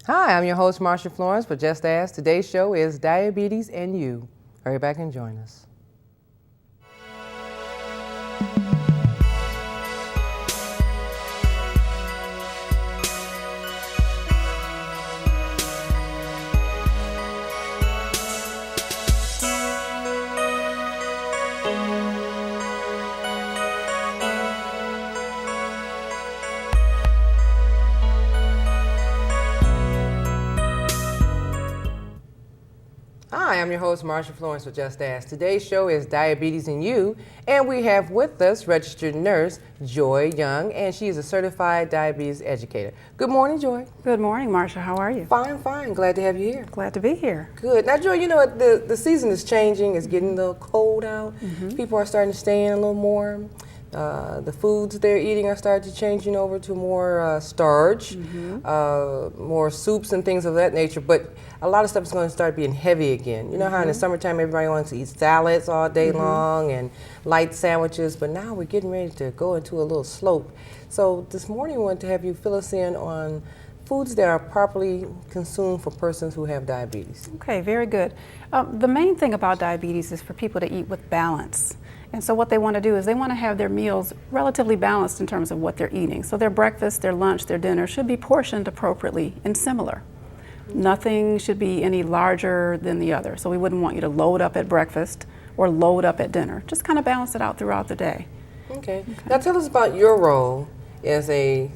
Hi, I'm your host, Marsha Florence, for Just Ask. Today's show is Diabetes and You. Hurry back and join us. Hi, I'm your host, Marsha Florence, for Just Ask. Today's show is Diabetes and You, and we have with us registered nurse Joy Young, and she is a certified diabetes educator. Good morning, Joy. Good morning, Marsha. How are you? Fine, fine. Glad to have you here. Glad to be here. Good. Now, Joy, you know what? The season is changing. It's getting a little cold out. People are starting to stay in a little more. The foods they're eating are starting to change over to more starch, more soups and things of that nature. But a lot of stuff is going to start being heavy again. You know how in the summertime everybody wants to eat salads all day long and light sandwiches, but now we're getting ready to go into a little slope. So this morning we want to have you fill us in on foods that are properly consumed for persons who have diabetes. Okay, very good. The main thing about diabetes is for people to eat with balance. And so what they want to do is they want to have their meals relatively balanced in terms of what they're eating. So their breakfast, their lunch, their dinner should be portioned appropriately and similar. Nothing should be any larger than the other. So we wouldn't want you to load up at breakfast or load up at dinner. Just kind of balance it out throughout the day. Okay. Now tell us about your role as a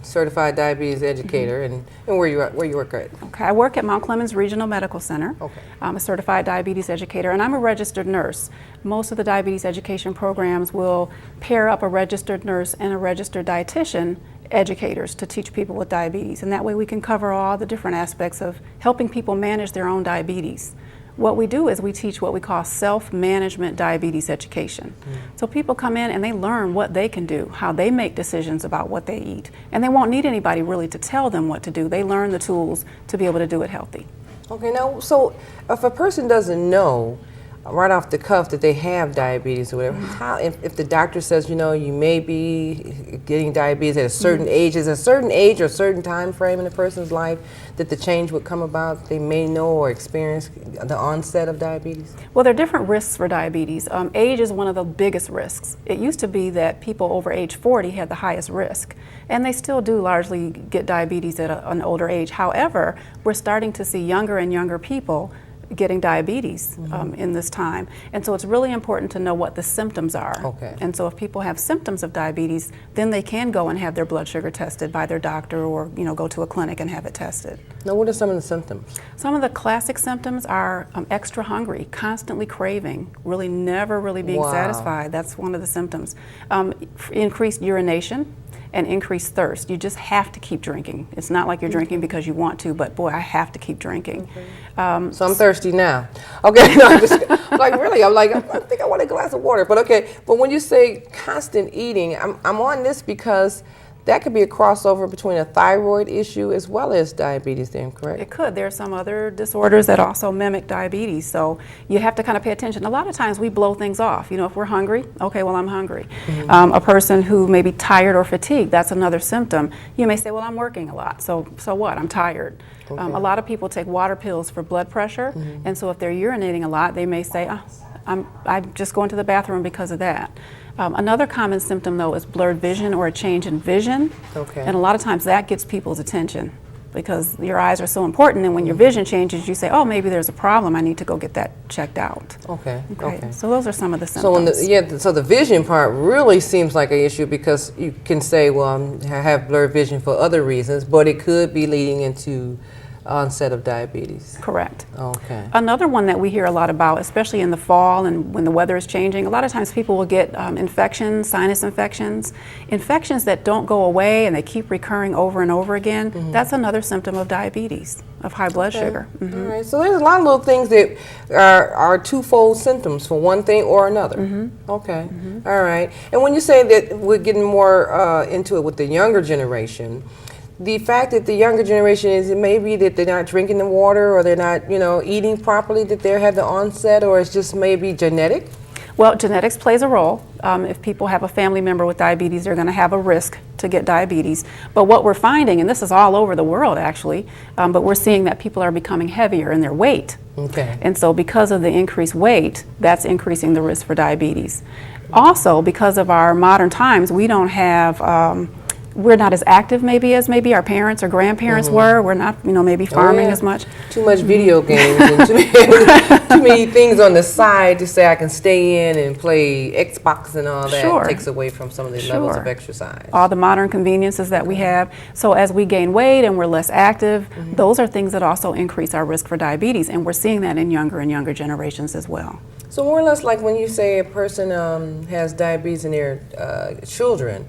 certified diabetes educator and where you work at. Okay, I work at Mount Clemens Regional Medical Center. Okay. I'm a certified diabetes educator, and I'm a registered nurse. Most of the diabetes education programs will pair up a registered nurse and a registered dietitian educators to teach people with diabetes, and that way we can cover all the different aspects of helping people manage their own diabetes. What we do is we teach what we call self-management diabetes education. So people come in and they learn what they can do, how they make decisions about what they eat, and they won't need anybody really to tell them what to do. They learn the tools to be able to do it healthy. Okay, now, so if a person doesn't know right off the cuff that they have diabetes or whatever, how, if the doctor says, you know, you may be getting diabetes at a certain age, is a certain age or a certain time frame in a person's life that the change would come about, they may know or experience the onset of diabetes? Well, there are different risks for diabetes. Age is one of the biggest risks. It used to be that people over age 40 had the highest risk, and they still do largely get diabetes at an older age. However, we're starting to see younger and younger people getting diabetes in this time. And so it's really important to know what the symptoms are. Okay. And so if people have symptoms of diabetes, then they can go and have their blood sugar tested by their doctor or, you know, go to a clinic and have it tested. Now, what are some of the symptoms? Some of the classic symptoms are extra hungry, constantly craving, really never really being satisfied. That's one of the symptoms. Increased urination and increased thirst. You just have to keep drinking. It's not like you're drinking because you want to, but boy, I have to keep drinking. So I'm thirsty now. Okay, no, I'm just like really. I'm like, I think I want a glass of water. But okay, but when you say constant eating, I'm on this because that could be a crossover between a thyroid issue as well as diabetes. Then, correct? It could. There are some other disorders that also mimic diabetes, so you have to kind of pay attention. A lot of times we blow things off. You know, if we're hungry, okay, well, I'm hungry. A person who may be tired or fatigued, that's another symptom. You may say, well, I'm working a lot, so what? I'm tired. Okay. A lot of people take water pills for blood pressure, and so if they're urinating a lot, they may say, I'm just going to the bathroom because of that. Another common symptom, though, is blurred vision or a change in vision. Okay. And a lot of times that gets people's attention because your eyes are so important, and when your vision changes, you say, oh, maybe there's a problem, I need to go get that checked out. Okay. Okay. So those are some of the symptoms. So the vision part really seems like an issue because you can say, well, I have blurred vision for other reasons, but it could be leading into onset of diabetes. Correct. Okay. Another one that we hear a lot about, especially in the fall and when the weather is changing, a lot of times people will get infections, sinus infections that don't go away and they keep recurring over and over again. That's another symptom of diabetes, of high blood sugar. All right. So there's a lot of little things that are twofold symptoms for one thing or another. Okay. All right. And when you say that we're getting more into it with the younger generation, the fact that the younger generation is, it may be that they're not drinking the water or they're not, eating properly, that they have the onset, or it's just maybe genetic? Well, genetics plays a role. If people have a family member with diabetes, they're going to have a risk to get diabetes. But what we're finding, and this is all over the world actually, but we're seeing that people are becoming heavier in their weight. Okay. And so because of the increased weight, that's increasing the risk for diabetes. Also, because of our modern times, we don't have, we're not as active maybe as maybe our parents or grandparents were. We're not, maybe farming as much. Too much video games and too many things on the side to say I can stay in and play Xbox and all that. Sure. It takes away from some of the levels of exercise. All the modern conveniences that we have. So as we gain weight and we're less active, those are things that also increase our risk for diabetes, and we're seeing that in younger and younger generations as well. So more or less like when you say a person has diabetes in their children,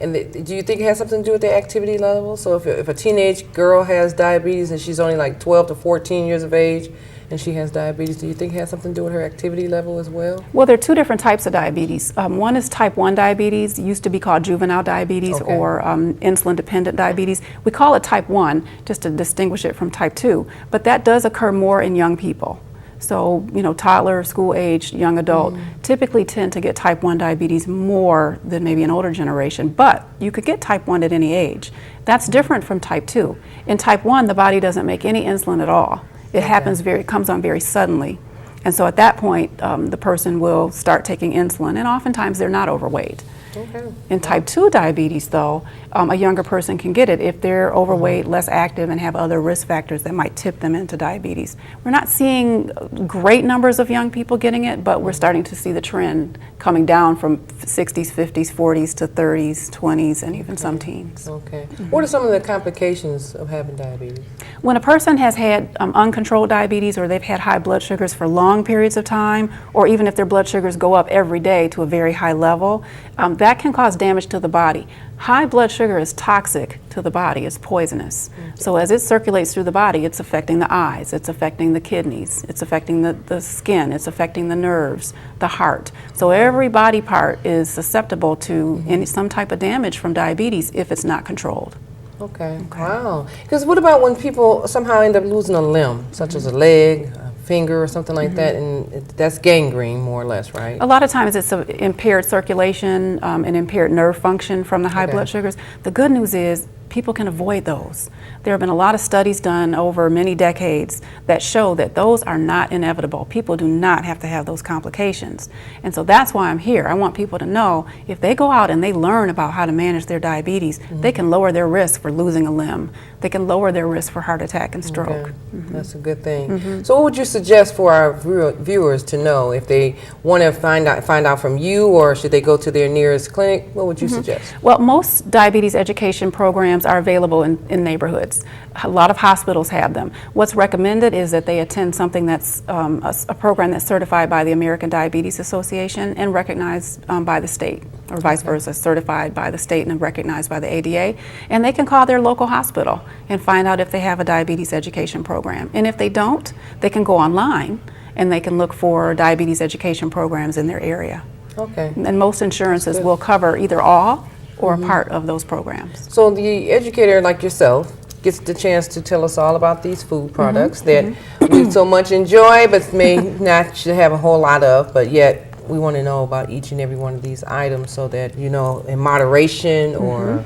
and do you think it has something to do with their activity level? So if a teenage girl has diabetes and she's only like 12 to 14 years of age and she has diabetes, do you think it has something to do with her activity level as well? Well, there are two different types of diabetes. One is type 1 diabetes, used to be called juvenile diabetes or insulin-dependent diabetes. We call it type 1 just to distinguish it from type 2, but that does occur more in young people. So, toddler, school age, young adult typically tend to get type 1 diabetes more than maybe an older generation, but you could get type 1 at any age. That's different from type 2. In type 1, the body doesn't make any insulin at all. It happens comes on very suddenly. And so at that point, the person will start taking insulin, and oftentimes they're not overweight. Okay. In type 2 diabetes, though, a younger person can get it if they're overweight, less active, and have other risk factors that might tip them into diabetes. We're not seeing great numbers of young people getting it, but we're starting to see the trend coming down from 60s, 50s, 40s to 30s, 20s, and even some teens. Okay. What are some of the complications of having diabetes? When a person has had uncontrolled diabetes, or they've had high blood sugars for long periods of time, or even if their blood sugars go up every day to a very high level, that can cause damage to the body. High blood sugar is toxic to the body, it's poisonous. So as it circulates through the body, it's affecting the eyes, it's affecting the kidneys, it's affecting the skin, it's affecting the nerves, the heart. So every body part is susceptible to some type of damage from diabetes if it's not controlled. Okay. Wow. Because what about when people somehow end up losing a limb, such as a leg, a finger, or something like that, and that's gangrene, more or less, right? A lot of times it's impaired circulation and impaired nerve function from the high blood sugars. The good news is people can avoid those. There have been a lot of studies done over many decades that show that those are not inevitable. People do not have to have those complications. And so that's why I'm here. I want people to know if they go out and they learn about how to manage their diabetes, they can lower their risk for losing a limb. They can lower their risk for heart attack and stroke. Okay. That's a good thing. So what would you suggest for our viewers to know if they want to find out from you, or should they go to their nearest clinic? What would you suggest? Well, most diabetes education programs are available in neighborhoods. A lot of hospitals have them. What's recommended is that they attend something that's a program that's certified by the American Diabetes Association and recognized by the state, or vice versa, certified by the state and recognized by the ADA. And they can call their local hospital and find out if they have a diabetes education program. And if they don't, they can go online and they can look for diabetes education programs in their area. Okay. And most insurances will cover either all or a part of those programs. So the educator like yourself gets the chance to tell us all about these food products that we so much enjoy but may not should have a whole lot of, but yet we want to know about each and every one of these items so that you know in moderation or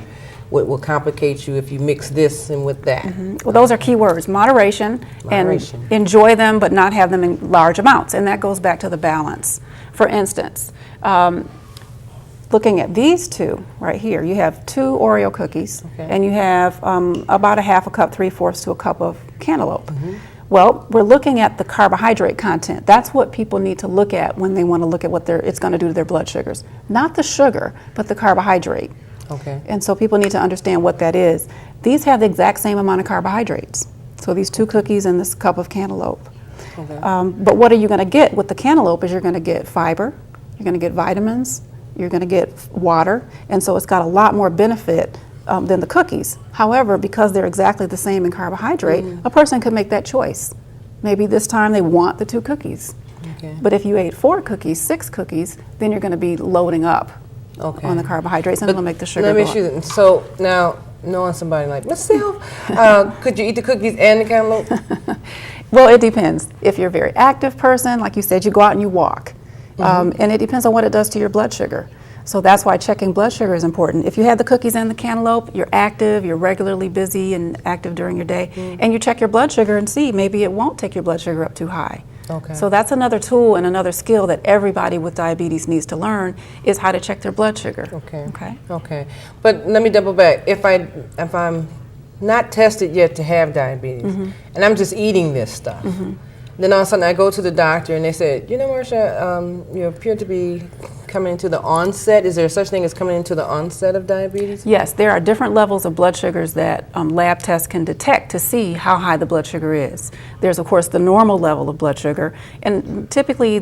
what will complicate you if you mix this and with that. Well, those are key words, moderation, and enjoy them but not have them in large amounts, and that goes back to the balance. For instance, looking at these two right here, you have 2 Oreo cookies and you have about a half a cup, 3/4 to a cup of cantaloupe. Well, we're looking at the carbohydrate content. That's what people need to look at when they want to look at what it's going to do to their blood sugars. Not the sugar, but the carbohydrate. Okay. And so people need to understand what that is. These have the exact same amount of carbohydrates. So these 2 cookies and this cup of cantaloupe. Okay. But what are you going to get with the cantaloupe is you're going to get fiber, you're going to get vitamins, you're going to get water, and so it's got a lot more benefit than the cookies. However, because they're exactly the same in carbohydrate, a person could make that choice. Maybe this time they want the 2 cookies. Okay. But if you ate 4 cookies, 6 cookies, then you're going to be loading up on the carbohydrates, and it'll make the sugar go up. So now, knowing somebody like myself, could you eat the cookies and the cantaloupe? Well, it depends. If you're a very active person, like you said, you go out and you walk. And it depends on what it does to your blood sugar. So that's why checking blood sugar is important. If you had the cookies and the cantaloupe, you're active, you're regularly busy and active during your day, and you check your blood sugar and see maybe it won't take your blood sugar up too high. Okay. So that's another tool and another skill that everybody with diabetes needs to learn, is how to check their blood sugar. Okay. Okay. Okay. But let me double back. If I'm not tested yet to have diabetes, and I'm just eating this stuff, then all of a sudden I go to the doctor and they said, you know, Marsha, you appear to be coming into the onset. Is there such thing as coming into the onset of diabetes? Yes, there are different levels of blood sugars that lab tests can detect to see how high the blood sugar is. There's, of course, the normal level of blood sugar, and typically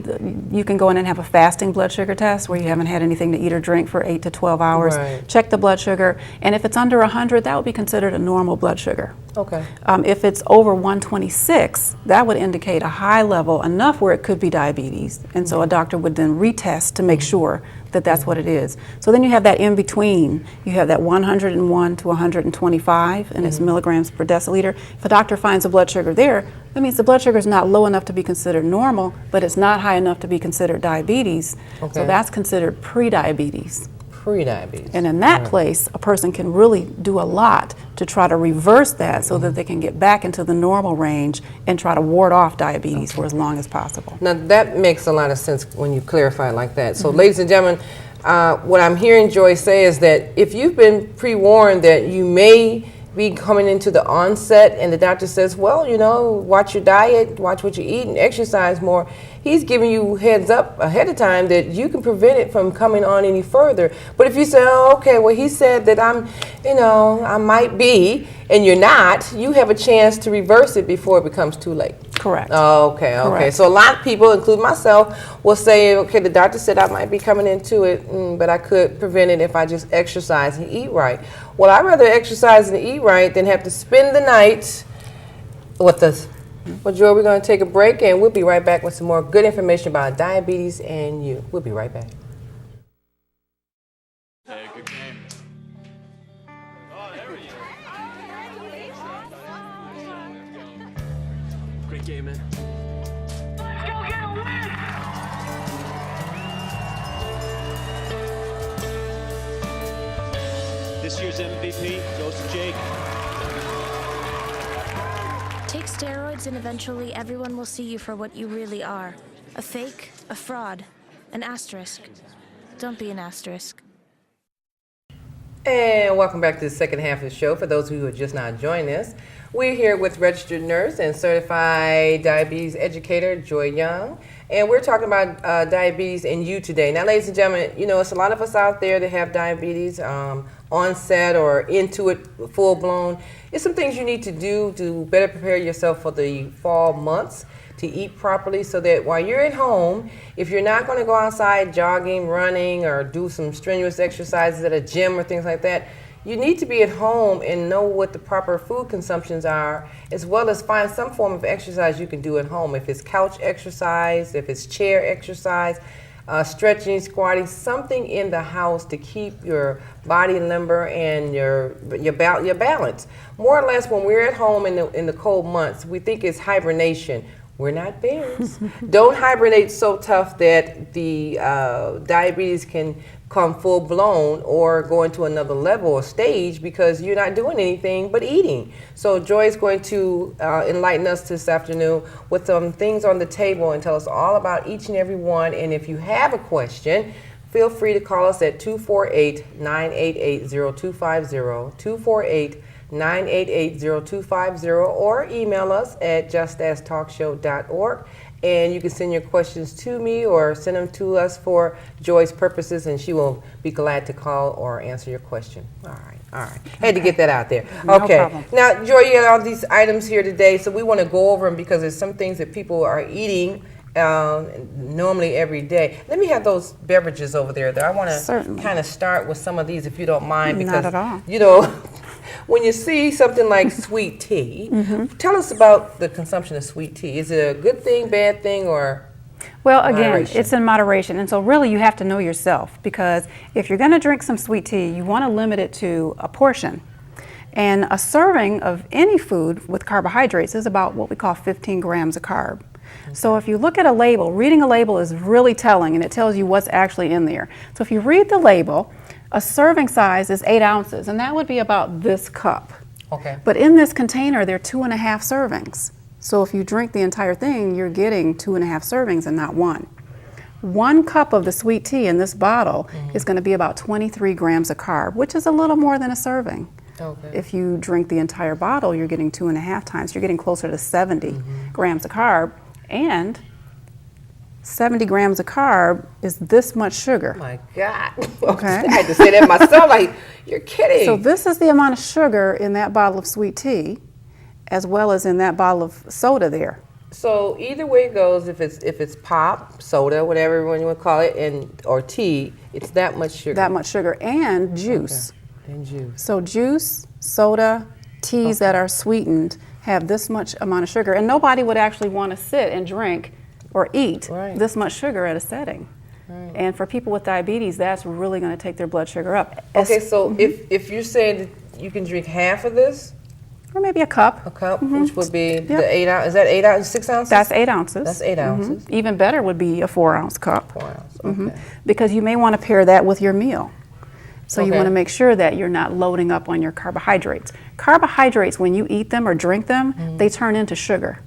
you can go in and have a fasting blood sugar test where you haven't had anything to eat or drink for 8 to 12 hours. Right. Check the blood sugar, and if it's under 100, that would be considered a normal blood sugar. Okay. If it's over 126, that would indicate a high level, enough where it could be diabetes, and so a doctor would then retest to make sure that that's what it is. So then you have that in between. You have that 101 to 125, and it's milligrams per deciliter. If a doctor finds a blood sugar there, that means the blood sugar is not low enough to be considered normal, but it's not high enough to be considered diabetes. Okay. So that's considered pre-diabetes. Pre-diabetes. And in that place, a person can really do a lot to try to reverse that so that they can get back into the normal range and try to ward off diabetes for as long as possible. Now that makes a lot of sense when you clarify it like that. So ladies and gentlemen, what I'm hearing Joy say is that if you've been pre-warned that you may be coming into the onset and the doctor says, well, you know, watch your diet, watch what you eat and exercise more, he's giving you heads up ahead of time that you can prevent it from coming on any further. But if you say, oh, okay, well, he said that I might be, and you're not, you have a chance to reverse it before it becomes too late. Correct. Oh, okay. Correct. So a lot of people, including myself, will say, okay, the doctor said I might be coming into it, but I could prevent it if I just exercise and eat right. Well, I'd rather exercise and eat right than have to spend the night with us. Well, Joy, we're going to take a break, and we'll be right back with some more good information about diabetes and you. We'll be right back. Hey, good game. Oh, there we go. Great game, man. Let's go get a win! This year's MVP goes to Jake. Take steroids and eventually everyone will see you for what you really are. A fake, a fraud, an asterisk. Don't be an asterisk. And welcome back to the second half of the show. For those who are just now joining us, we're here with registered nurse and certified diabetes educator, Joy Young. And we're talking about diabetes and you today. Now, ladies and gentlemen, you know, it's a lot of us out there that have diabetes, onset or into it full blown. It's some things you need to do to better prepare yourself for the fall months, to eat properly so that while you're at home, if you're not going to go outside jogging, running, or do some strenuous exercises at a gym or things like that, you need to be at home and know what the proper food consumptions are, as well as find some form of exercise you can do at home. If it's couch exercise, if it's chair exercise, stretching, squatting, something in the house to keep your body limber and your balance. More or less, when we're at home in the cold months, we think it's hibernation. We're not bears. Don't hibernate so tough that the diabetes can come full blown or go into another level or stage because you're not doing anything but eating. So Joy is going to enlighten us this afternoon with some things on the table and tell us all about each and every one. And if you have a question, feel free to call us at 248-988-0250, 248-988-0250, or email us at justastalkshow.org. And you can send your questions to me or send them to us for Joy's purposes, and she will be glad to call or answer your question. All right. Had to get that out there. No Okay. problem. Now, Joy, you got all these items here today, so we want to go over them because there's some things that people are eating normally every day. Let me have those beverages over there. I want to Certainly. kind of start with some of these, if you don't mind, Not because at all. you know, when you see something like sweet tea, tell us about the consumption of sweet tea. Is it a good thing, bad thing, or? Well, again, Moderation. it's in moderation. And so really you have to know yourself, because if you're going to drink some sweet tea, you want to limit it to a portion. And a serving of any food with carbohydrates is about what we call 15 grams of carb. So if you look at a label, reading a label is really telling, and it tells you what's actually in there. So if you read the label, a serving size is 8 ounces, and that would be about this cup. Okay. But in this container, there are 2.5 servings. So if you drink the entire thing, you're getting 2.5 servings and not 1. 1 cup of the sweet tea in this bottle is going to be about 23 grams of carb, which is a little more than a serving. Okay. If you drink the entire bottle, you're getting 2.5 times. You're getting closer to 70 grams of carb, and 70 grams of carb is this much sugar. Oh my God. Okay. I had to say that myself. Like, you're kidding. So this is the amount of sugar in that bottle of sweet tea, as well as in that bottle of soda there. So either way it goes, if it's pop, soda, whatever everyone you want to call it, or tea, it's that much sugar. That much sugar and juice. Okay. And juice. So juice, soda, teas that are sweetened have this much amount of sugar, and nobody would actually want to sit and drink or eat this much sugar at a setting. Right. And for people with diabetes, that's really going to take their blood sugar up. Okay, so if you're saying that you can drink half of this, or maybe a cup, which would be the 8 ounces. Is that 8 ounces, 6 ounces? That's 8 ounces. That's 8 ounces. Even better would be a 4-ounce cup. 4 ounces. Okay. Because you may want to pair that with your meal. So you Okay. want to make sure that you're not loading up on your carbohydrates. Carbohydrates, when you eat them or drink them, they turn into sugar.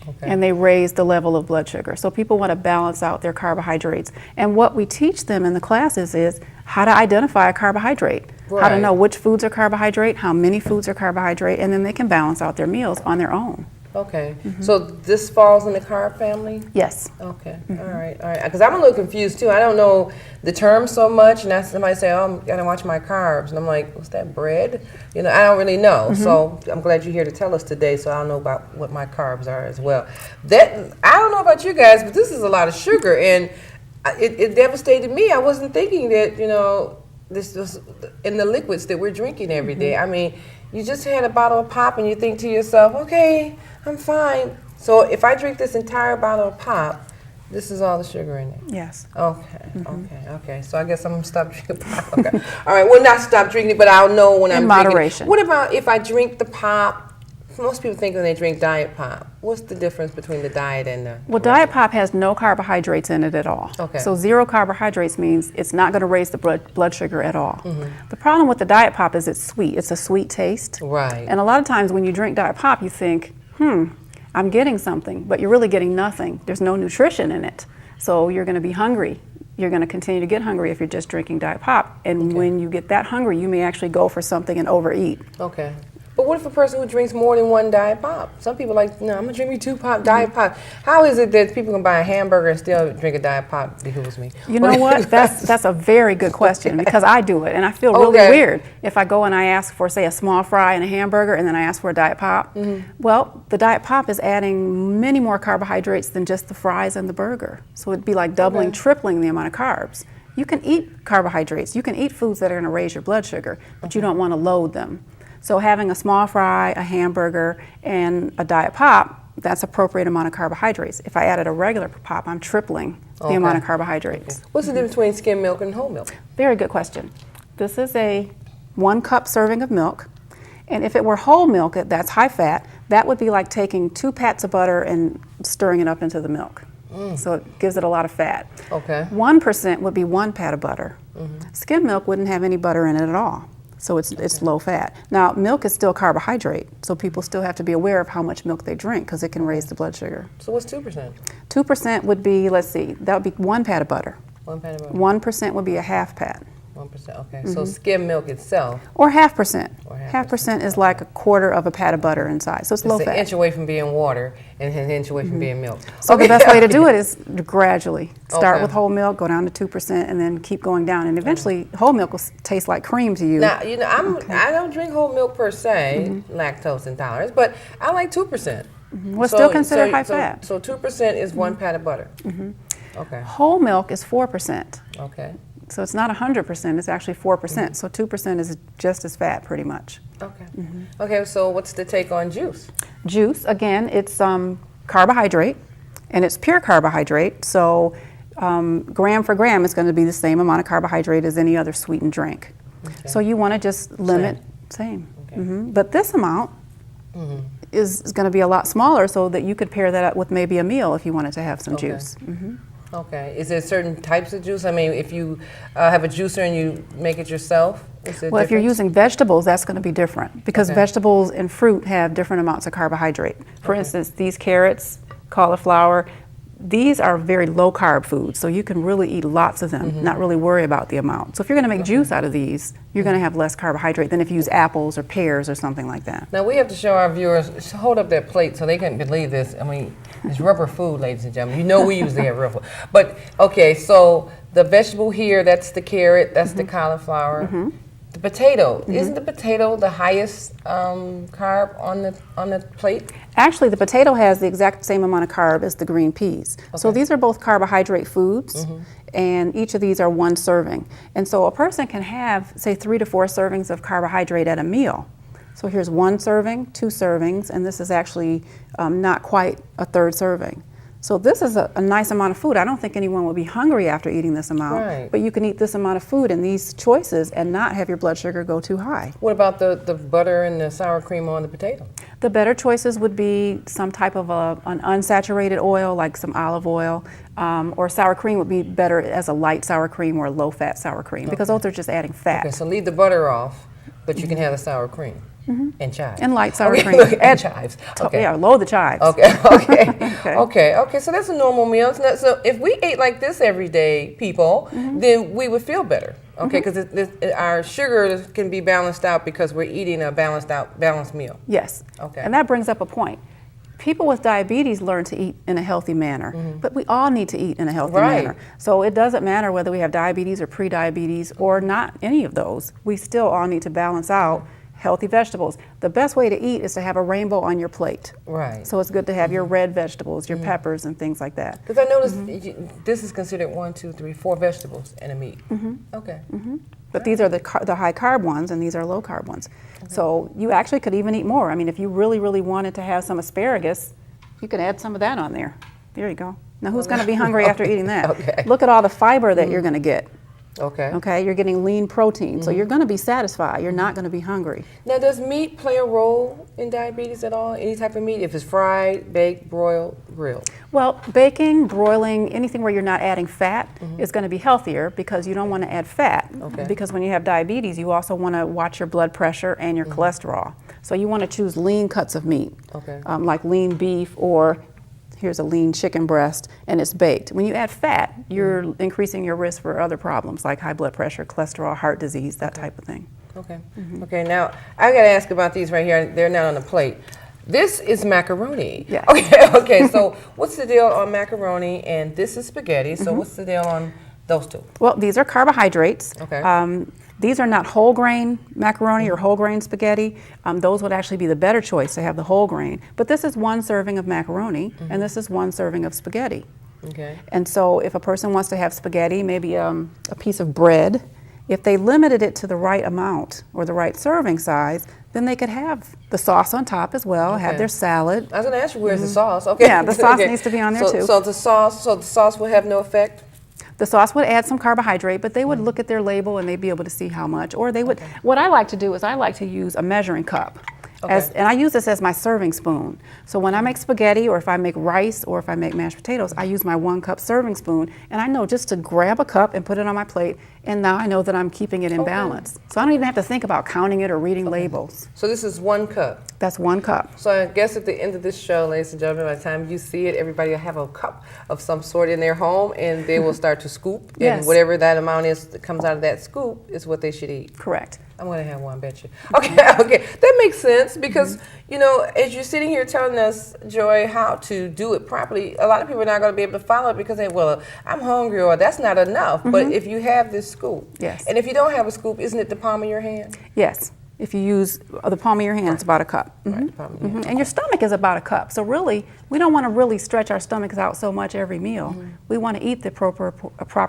Okay. And they raise the level of blood sugar. So people want to balance out their carbohydrates. And what we teach them in the classes is how to identify a carbohydrate, how to Right. know which foods are carbohydrate, how many foods are carbohydrate, and then they can balance out their meals on their own. Okay. So this falls in the carb family? Yes. Okay. All right. Because I'm a little confused too. I don't know the term so much, and somebody say, "Oh, I'm gonna watch my carbs," and I'm like, "What's that, bread?" You know, I don't really know. So I'm glad you're here to tell us today, so I'll know about what my carbs are as well. I don't know about you guys, but this is a lot of sugar, and it devastated me. I wasn't thinking that this was in the liquids that we're drinking every day. I mean, you just had a bottle of pop, and you think to yourself, "Okay, I'm fine." So if I drink this entire bottle of pop, this is all the sugar in it. Yes. Okay. So I guess I'm gonna stop drinking pop. Okay. All right. Well, not stop drinking, but I'll know when I'm In drinking it. moderation. What about if I drink the pop? Most people think when they drink diet pop. What's the difference between the diet and the? Well, diet pop has no carbohydrates in it at all. Okay. So 0 carbohydrates means it's not going to raise the blood sugar at all. The problem with the diet pop is it's sweet. It's a sweet taste. Right. And a lot of times when you drink diet pop, you think, I'm getting something, but you're really getting nothing. There's no nutrition in it. So you're going to be hungry. You're going to continue to get hungry if you're just drinking diet pop. And when you get that hungry, you may actually go for something and overeat. Okay. But what if a person who drinks more than one diet pop? Some people are like, no, I'm gonna drink me 2 diet pop. How is it that people can buy a hamburger and still drink a diet pop? Behooves me. You know what? That's a very good question because I do it and I feel really weird if I go and I ask for, say, a small fry and a hamburger and then I ask for a diet pop. Well, the diet pop is adding many more carbohydrates than just the fries and the burger. So it'd be like doubling, tripling the amount of carbs. You can eat carbohydrates. You can eat foods that are going to raise your blood sugar, but you don't want to load them. So having a small fry, a hamburger, and a diet pop, that's appropriate amount of carbohydrates. If I added a regular pop, I'm tripling the amount of carbohydrates. What's the difference between skim milk and whole milk? Very good question. This is a 1 cup serving of milk. And if it were whole milk, that's high fat, that would be like taking 2 pats of butter and stirring it up into the milk. So it gives it a lot of fat. Okay. 1% would be 1 pat of butter. Skim milk wouldn't have any butter in it at all. So it's low fat. Now, milk is still carbohydrate, so people still have to be aware of how much milk they drink because it can raise the blood sugar. So what's 2%? 2% would be, let's see, that would be 1 pat of butter. 1 pat of butter. 1% would be a half pat. 1%. Okay. So skim milk itself. Or half percent. Or half Half percent is like a quarter of a pat of butter inside, so it's low It's an fat. inch away from being water and an inch away from being milk. So the best way to do it is gradually. Start Okay. with whole milk, go down to 2%, and then keep going down. And eventually, whole milk will taste like cream to you. Now, I don't drink whole milk per se, lactose intolerance, but I like 2%. Well, it's still considered high fat. So 2% is 1 pat of butter. Okay. Whole milk is 4%. Okay. So it's not 100%, it's actually 4%. So 2% is just as fat, pretty much. Okay. Okay, so what's the take on juice? Juice, again, it's carbohydrate, and it's pure carbohydrate. So gram for gram, it's going to be the same amount of carbohydrate as any other sweetened drink. So you want to just limit, same. Okay. But this amount is going to be a lot smaller, so that you could pair that up with maybe a meal if you wanted to have some Okay. juice. Okay. Is there certain types of juice? I mean, if you have a juicer and you make it yourself, is there Well, if you're difference? using vegetables, that's going to be different because Okay. vegetables and fruit have different amounts of carbohydrate. For instance, these carrots, cauliflower, these are very low carb foods, so you can really eat lots of them, not really worry about the amount. So if you're going to make juice out of these, you're going to have less carbohydrate than if you use apples or pears or something like that. Now we have to show our viewers, hold up their plate so they can believe this. I mean, it's rubber food, ladies and gentlemen. You know we usually have rubber food. But, okay, so the vegetable here, that's the carrot, that's the cauliflower. The potato, isn't the potato the highest carb on the plate? Actually, the potato has the exact same amount of carb as the green peas. So Okay. these are both carbohydrate foods, and each of these are one serving. And so a person can have, say, 3 to 4 servings of carbohydrate at a meal. So here's 1 serving, 2 servings, and this is actually not quite a 3rd serving. So this is a nice amount of food. I don't think anyone will be hungry after eating this amount, Right. but you can eat this amount of food in these choices and not have your blood sugar go too high. What about the butter and the sour cream on the potato? The better choices would be some type of an unsaturated oil, like some olive oil, or sour cream would be better as a light sour cream or a low-fat sour cream, because those are just adding fat. Okay, so leave the butter off, but you can have the sour cream and chives. And light sour Okay, cream. and Add- chives. Okay. Yeah, load the chives. Okay, okay, Okay. okay. So that's a normal meal. So if we ate like this every day, people, then we would feel better. Okay, because our sugar can be balanced out because we're eating a balanced meal. Yes. Okay. And that brings up a point. People with diabetes learn to eat in a healthy manner, but we all need to eat in a healthy Right. manner. So it doesn't matter whether we have diabetes or pre-diabetes or not any of those. We still all need to balance out healthy vegetables. The best way to eat is to have a rainbow on your plate. Right. So it's good to have your red vegetables, your peppers, and things like that. Because I noticed this is considered 1, 2, 3, 4 vegetables and a meat. Okay. But these are the high carb ones, and these are low carb ones. So you actually could even eat more. I mean, if you really, really wanted to have some asparagus, you could add some of that on there. There you go. Now, who's going to be hungry after eating that? Okay. Look at all the fiber that you're going to get. Okay. Okay, you're getting lean protein, so you're going to be satisfied. You're not going to be hungry. Now, does meat play a role in diabetes at all? Any type of meat, if it's fried, baked, broiled, grilled? Well, baking, broiling, anything where you're not adding fat is going to be healthier because you don't want to add fat. Okay. Because when you have diabetes, you also want to watch your blood pressure and your cholesterol. So you want to choose lean cuts of meat, Okay. like lean beef, or here's a lean chicken breast, and it's baked. When you add fat, you're increasing your risk for other problems like high blood pressure, cholesterol, heart disease, that type of thing. Okay. Okay, now I got to ask about these right here. They're not on the plate. This is macaroni. Yes. Okay, so what's the deal on macaroni? And this is spaghetti. So what's the deal on those two? Well, these are carbohydrates. Okay. These are not whole grain macaroni or whole grain spaghetti. Those would actually be the better choice to have the whole grain. But this is 1 serving of macaroni, and this is 1 serving of spaghetti. Okay. And so if a person wants to have spaghetti, maybe a piece of bread, if they limited it to the right amount or the right serving size, then they could have the sauce on top as well, have Okay. their salad. I was going to ask you, where's the sauce? Okay. Yeah, the sauce Okay. needs to be on there too. So the sauce will have no effect? The sauce would add some carbohydrate, but they would look at their label and they'd be able to see how much. Or they would, what I like to do is I like to use a measuring cup. Okay. And I use this as my serving spoon. So when I make spaghetti, or if I make rice, or if I make mashed potatoes, I use my 1 cup serving spoon, and I know just to grab a cup and put it on my plate, and now I know that I'm keeping it in balance. So I don't even have to think about counting it or reading labels. So this is 1 cup. That's 1 cup. So I guess at the end of this show, ladies and gentlemen, by the time you see it, everybody will have a cup of some sort in their home, and they will start to scoop. Yes. And whatever that amount is that comes out of that scoop is what they should eat. Correct. I'm going to have one, bet you. Okay, okay. That makes sense because, you know, as you're sitting here telling us, Joy, how to do it properly, a lot of people are not going to be able to follow it because they, well, I'm hungry or that's not enough. But if you have this scoop, Yes. and if you don't have a scoop, isn't it the palm of your hand? Yes. If you use the palm of your hand, it's about a cup. Right, the palm of your hand. And your stomach is about a cup. So really, we don't want to really stretch our stomachs out so much every meal. We want to eat the proper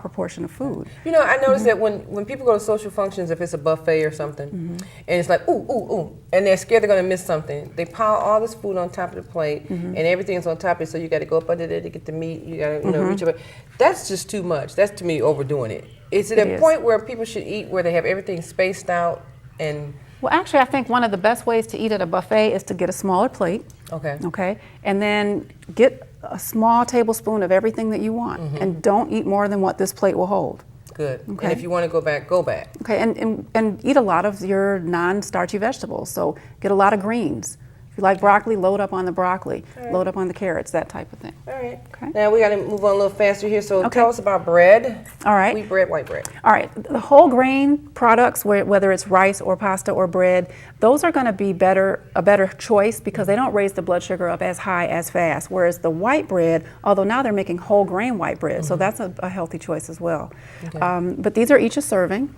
portion of food. You know, I noticed that when people go to social functions, if it's a buffet or something, and it's like, ooh, ooh, ooh, and they're scared they're going to miss something, they pile all this food on top of the plate, and everything's on top of it, so you got to go up under there to get the meat, you got to, you know, reach up. That's just too much. That's, to me, overdoing it. Is it It a is. point where people should eat where they have everything spaced out and Well, actually, I think one of the best ways to eat at a buffet is to get a smaller plate. Okay. Okay, and then get a small tablespoon of everything that you want, and don't eat more than what this plate will hold. Good. Okay. And if you want to go back, go back. Okay, and eat a lot of your non-starchy vegetables. So get a lot of greens. If you like broccoli, load up on the broccoli, load up on the carrots, that type of thing. All right. Okay. Now we got to move on a little faster here. So Okay. tell us about bread. All right. Wheat bread, white bread. All right, the whole grain products, whether it's rice or pasta or bread, those are going to be a better choice because they don't raise the blood sugar up as high as fast. Whereas the white bread, although now they're making whole grain white bread, so that's a healthy choice as well. Okay. But these are each a serving,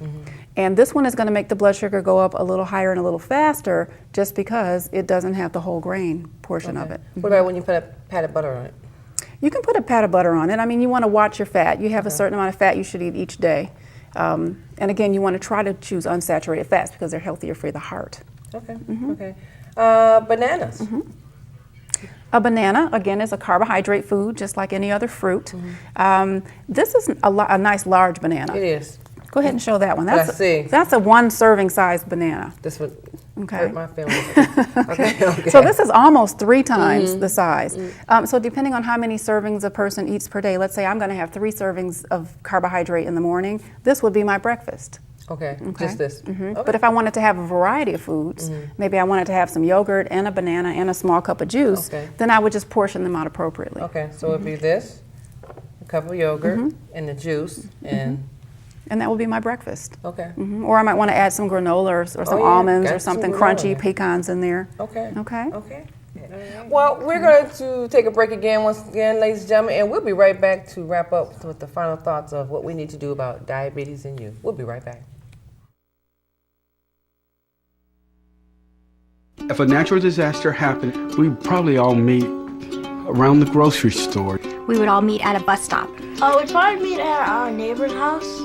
and this one is going to make the blood sugar go up a little higher and a little faster just because it doesn't have the whole grain portion of it. What about when you put a pat of butter on it? You can put a pat of butter on it. I mean, you want to watch your fat. You have a certain amount of fat you should eat each day. And again, you want to try to choose unsaturated fats because they're healthier for the heart. Okay. Okay. Bananas. A banana, again, is a carbohydrate food, just like any other fruit. This is a nice large banana. It is. Go ahead and show that one. I see. That's a one serving size banana. This would Okay. hurt my feelings. Okay. So this is almost 3 times the size. So depending on how many servings a person eats per day, let's say I'm going to have 3 servings of carbohydrate in the morning, this would be my breakfast. Okay. Okay. Just this. Okay. But if I wanted to have a variety of foods, maybe I wanted to have some yogurt and a banana and a small cup of juice, Okay. then I would just portion them out appropriately. Okay. So it'd be this, a cup of yogurt, and the juice, and And that will be my breakfast. okay. Or I might want to add some granola or some yeah, almonds got or some something granola. crunchy, pecans in there. Okay. Okay. Okay. Well, we're going to take a break again, once again, ladies and gentlemen, and we'll be right back to wrap up with the final thoughts of what we need to do about diabetes in youth. We'll be right back. If a natural disaster happened, we'd probably all meet around the grocery store. We would all meet at a bus stop. Oh, we'd probably meet at our neighbor's house.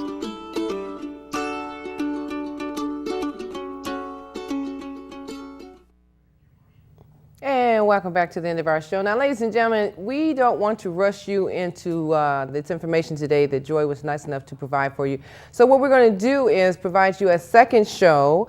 And welcome back to the end of our show. Now, ladies and gentlemen, we don't want to rush you into this information today that Joy was nice enough to provide for you. So what we're going to do is provide you a second show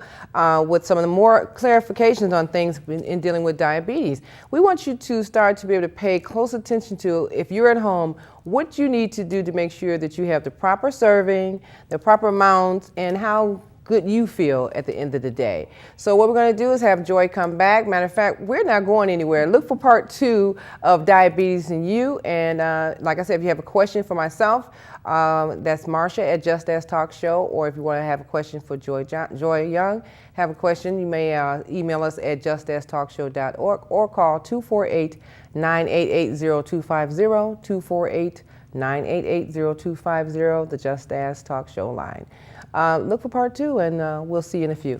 with some of the more clarifications on things in dealing with diabetes. We want you to start to be able to pay close attention to, if you're at home, what you need to do to make sure that you have the proper serving, the proper amount, and how good you feel at the end of the day. So what we're going to do is have Joy come back. Matter of fact, we're not going anywhere. Look for part 2 of Diabetes in You. And like I said, if you have a question for myself, that's Marsha at Just Ask Talk Show. Or if you want to have a question for Joy Young, have a question, you may email us at justastalkshow.org or call 248-988-0250, 248-988-0250, the Just Ask Talk Show line. Look for part 2, and we'll see you in a few.